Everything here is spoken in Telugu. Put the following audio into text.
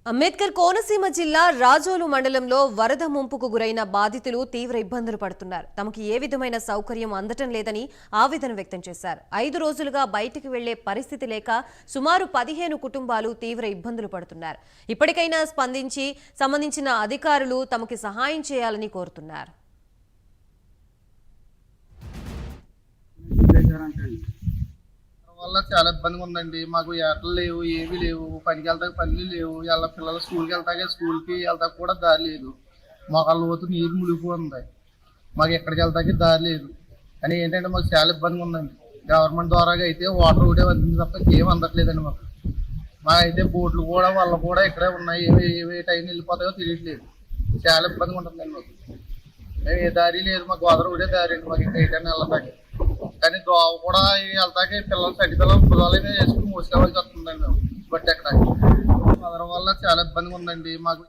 అంబేద్కర్ కోనసీమ జిల్లా రాజోలు మండలంలో వరద ముంపుకు గురైన బాధితులు తీవ్ర ఇబ్బందులు పడుతున్నారు. తమకు ఏ విధమైన సౌకర్యం అందటం లేదని ఆవేదన వ్యక్తం చేశారు. 5 రోజులుగా బయటికి వెళ్లే పరిస్థితి లేక సుమారు 15 కుటుంబాలు తీవ్ర ఇబ్బందులు పడుతున్నారు. ఇప్పటికైనా స్పందించి సంబంధించిన అధికారులు తమకు సహాయం చేయాలని కోరుతున్నారు. వల్ల చాలా ఇబ్బందిగా ఉందండి. మాకు ఏటలు లేవు, ఏవి లేవు, పనికి వెళ్తాక పనులు లేవు, ఇలా పిల్లలు స్కూల్కి స్కూల్కి వెళ్తాక కూడా దారి లేదు. మాకు లోతు నీరు మునిగిపోతుంది. మాకు ఎక్కడికి వెళ్తాకి దారి లేదు. కానీ ఏంటంటే మాకు చాలా ఇబ్బందిగా ఉందండి. గవర్నమెంట్ ద్వారా అయితే వాటర్ ఒకటే అందింది తప్ప ఏం అందట్లేదండి. మాకైతే బోట్లు కూడా వాళ్ళు కూడా ఇక్కడే ఉన్నాయి. ఏ టైం వెళ్ళిపోతాయో తెలియట్లేదు. చాలా ఇబ్బందిగా ఉంటుందండి మాకు. ఏ దారి లేదు, మాకు గోదావరి ఒకటే దారి అండి. మాకు ఇంకా ఎటైనా వెళ్ళతాకి కానీ దోవ కూడా వెళ్తాకి పిల్లలు చట్టి పిల్లలు పొలాలు వేసుకుని మోసుకోవాల్సి వస్తుందండి. బట్ ఎక్కడ వల్ల చాలా ఇబ్బందిగా ఉందండి మాకు.